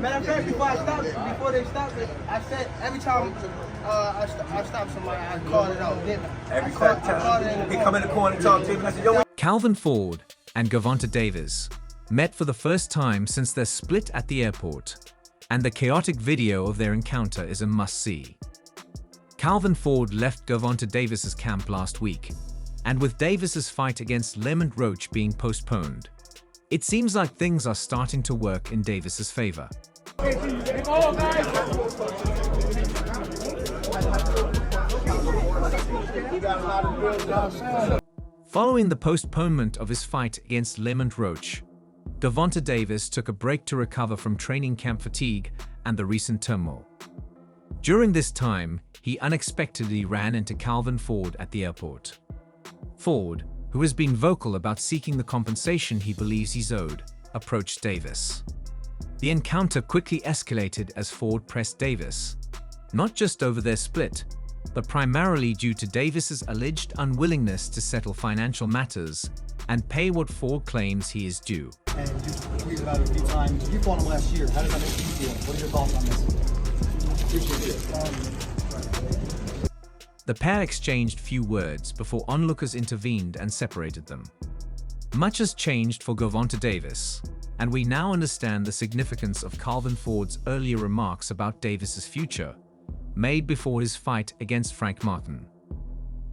Matter of fact, before they stopped it, I said every time I stop somebody, I called it out, didn't I? Every time he come in the corner and talk to him, and I said, yo. Calvin Ford and Gervonta Davis met for the first time since their split at the airport, and the chaotic video of their encounter is a must-see. Calvin Ford left Gervonta Davis's camp last week, and with Davis's fight against Lemont Roach being postponed, it seems like things are starting to work in Davis's favor. Following the postponement of his fight against Lemont Roach, Gervonta Davis took a break to recover from training camp fatigue and the recent turmoil. During this time, he unexpectedly ran into Calvin Ford at the airport. Ford, who has been vocal about seeking the compensation he believes he's owed, approached Davis. The encounter quickly escalated as Ford pressed Davis, not just over their split, but primarily due to Davis's alleged unwillingness to settle financial matters and pay what Ford claims he is due. And you tweeted about it a few times. You fought him last year. How does that make you feel? What are your thoughts on this? The pair exchanged few words before onlookers intervened and separated them. Much has changed for Gervonta Davis, and we now understand the significance of Calvin Ford's earlier remarks about Davis's future, made before his fight against Frank Martin.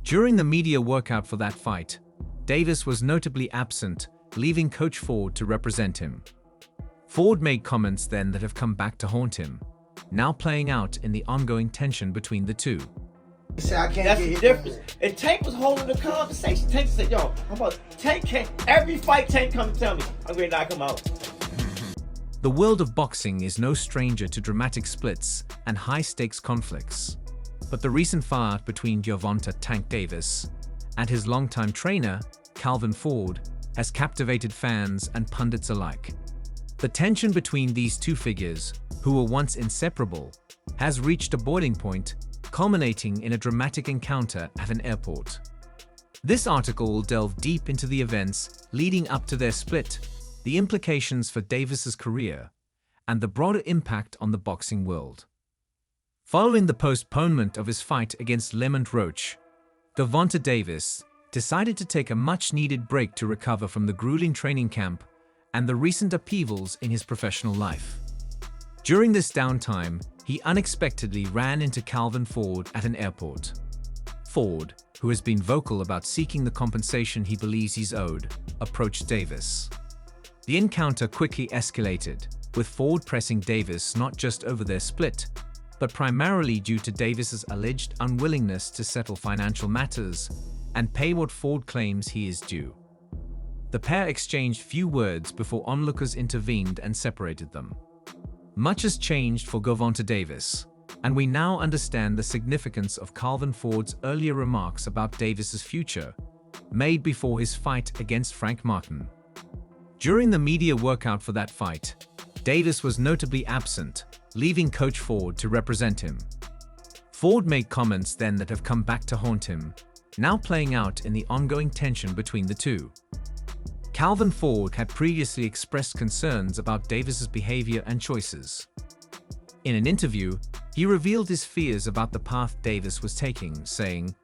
During the media workout for that fight, Davis was notably absent, leaving Coach Ford to represent him. Ford made comments then that have come back to haunt him, now playing out in the ongoing tension between the two. That's the difference. And Tank was holding the conversation. Tank said, yo, Tank can't, every fight Tank come and tell me, I'm going to knock him out. The world of boxing is no stranger to dramatic splits and high-stakes conflicts. But the recent fight between Gervonta "Tank" Davis and his longtime trainer, Calvin Ford, has captivated fans and pundits alike. The tension between these two figures, who were once inseparable, has reached a boiling point, culminating in a dramatic encounter at an airport. This article will delve deep into the events leading up to their split, the implications for Davis's career, and the broader impact on the boxing world. Following the postponement of his fight against Lemont Roach, Gervonta Davis decided to take a much-needed break to recover from the grueling training camp and the recent upheavals in his professional life. During this downtime, he unexpectedly ran into Calvin Ford at an airport. Ford, who has been vocal about seeking the compensation he believes he's owed, approached Davis. The encounter quickly escalated, with Ford pressing Davis not just over their split, but primarily due to Davis's alleged unwillingness to settle financial matters and pay what Ford claims he is due. The pair exchanged few words before onlookers intervened and separated them. Much has changed for Gervonta Davis, and we now understand the significance of Calvin Ford's earlier remarks about Davis's future, made before his fight against Frank Martin. During the media workout for that fight, Davis was notably absent, leaving Coach Ford to represent him. Ford made comments then that have come back to haunt him, now playing out in the ongoing tension between the two. Calvin Ford had previously expressed concerns about Davis's behavior and choices. In an interview, he revealed his fears about the path Davis was taking, saying,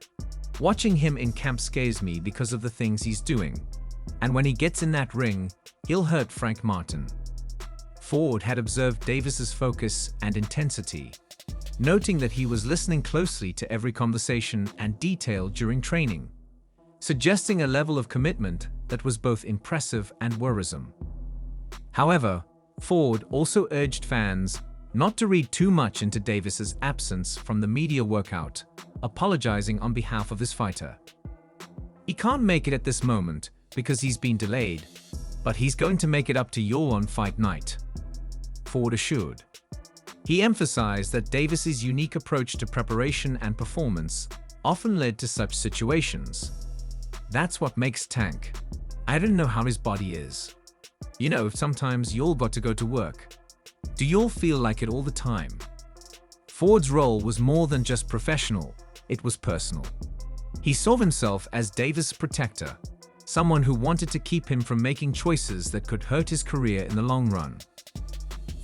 "Watching him in camp scares me because of the things he's doing, and when he gets in that ring, he'll hurt Frank Martin." Ford had observed Davis's focus and intensity, noting that he was listening closely to every conversation and detail during training, suggesting a level of commitment that was both impressive and worrisome. However, Ford also urged fans not to read too much into Davis's absence from the media workout, apologizing on behalf of his fighter. "He can't make it at this moment because he's been delayed, but he's going to make it up to you on fight night," Ford assured. He emphasized that Davis's unique approach to preparation and performance often led to such situations. "That's what makes Tank. I don't know how his body is. You know, sometimes you all got to go to work. Do you all feel like it all the time?" Ford's role was more than just professional, it was personal. He saw himself as Davis' protector, someone who wanted to keep him from making choices that could hurt his career in the long run.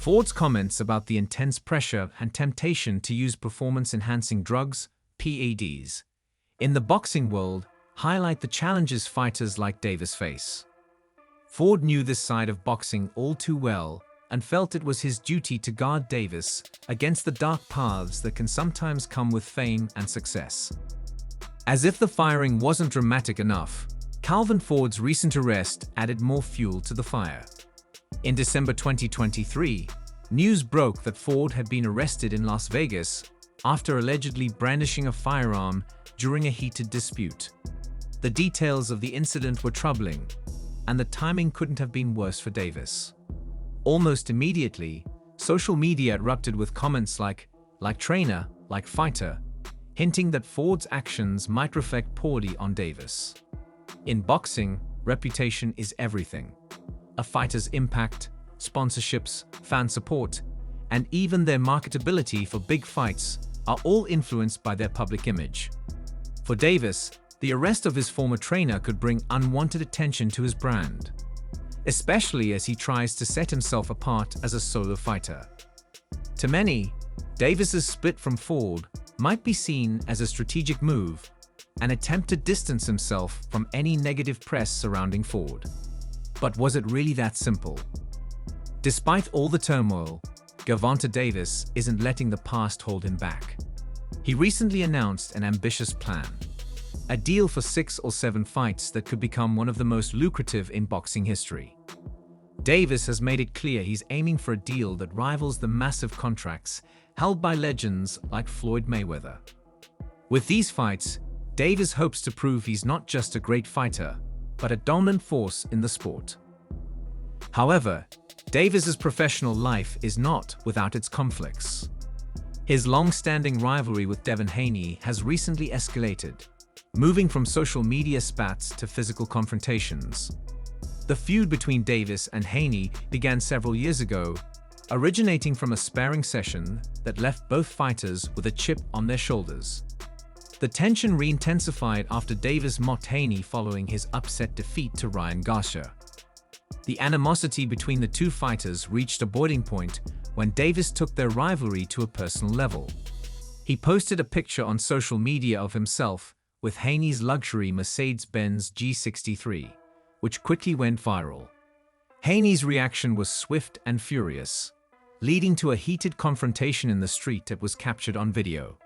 Ford's comments about the intense pressure and temptation to use performance-enhancing drugs, PEDs, in the boxing world highlight the challenges fighters like Davis face. Ford knew this side of boxing all too well and felt it was his duty to guard Davis against the dark paths that can sometimes come with fame and success. As if the firing wasn't dramatic enough, Calvin Ford's recent arrest added more fuel to the fire. In December 2023, news broke that Ford had been arrested in Las Vegas after allegedly brandishing a firearm during a heated dispute. The details of the incident were troubling, and the timing couldn't have been worse for Davis. Almost immediately, social media erupted with comments like trainer, like fighter, hinting that Ford's actions might reflect poorly on Davis. In boxing, reputation is everything. A fighter's impact, sponsorships, fan support, and even their marketability for big fights are all influenced by their public image. For Davis, the arrest of his former trainer could bring unwanted attention to his brand, especially as he tries to set himself apart as a solo fighter. To many, Davis's split from Ford might be seen as a strategic move, an attempt to distance himself from any negative press surrounding Ford. But was it really that simple? Despite all the turmoil, Gervonta Davis isn't letting the past hold him back. He recently announced an ambitious plan, a deal for 6 or 7 fights that could become one of the most lucrative in boxing history. Davis has made it clear he's aiming for a deal that rivals the massive contracts held by legends like Floyd Mayweather. With these fights, Davis hopes to prove he's not just a great fighter, but a dominant force in the sport. However, Davis's professional life is not without its conflicts. His long-standing rivalry with Devin Haney has recently escalated, moving from social media spats to physical confrontations. The feud between Davis and Haney began several years ago, originating from a sparring session that left both fighters with a chip on their shoulders. The tension re-intensified after Davis mocked Haney following his upset defeat to Ryan Garcia. The animosity between the two fighters reached a boiling point when Davis took their rivalry to a personal level. He posted a picture on social media of himself with Haney's luxury Mercedes-Benz G63, which quickly went viral. Haney's reaction was swift and furious, leading to a heated confrontation in the street that was captured on video.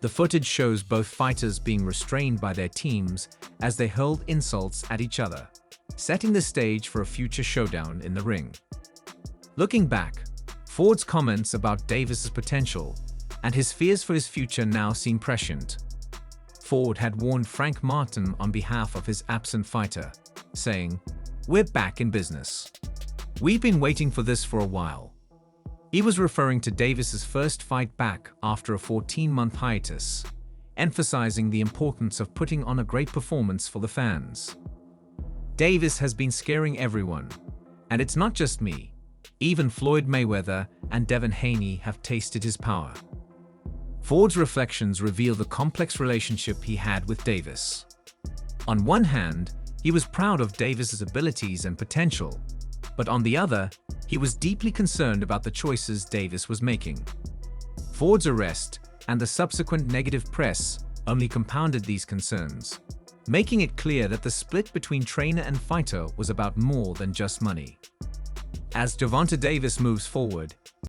The footage shows both fighters being restrained by their teams as they hurled insults at each other, setting the stage for a future showdown in the ring. Looking back, Ford's comments about Davis's potential and his fears for his future now seem prescient. Ford had warned Frank Martin on behalf of his absent fighter, saying, "We're back in business. We've been waiting for this for a while." He was referring to Davis's first fight back after a 14-month hiatus, emphasizing the importance of putting on a great performance for the fans. Davis has been scaring everyone, and it's not just me. Even Floyd Mayweather and Devin Haney have tasted his power. Ford's reflections reveal the complex relationship he had with Davis. On one hand, he was proud of Davis's abilities and potential, but on the other, he was deeply concerned about the choices Davis was making. Ford's arrest and the subsequent negative press only compounded these concerns, making it clear that the split between trainer and fighter was about more than just money. As Gervonta Davis moves forward,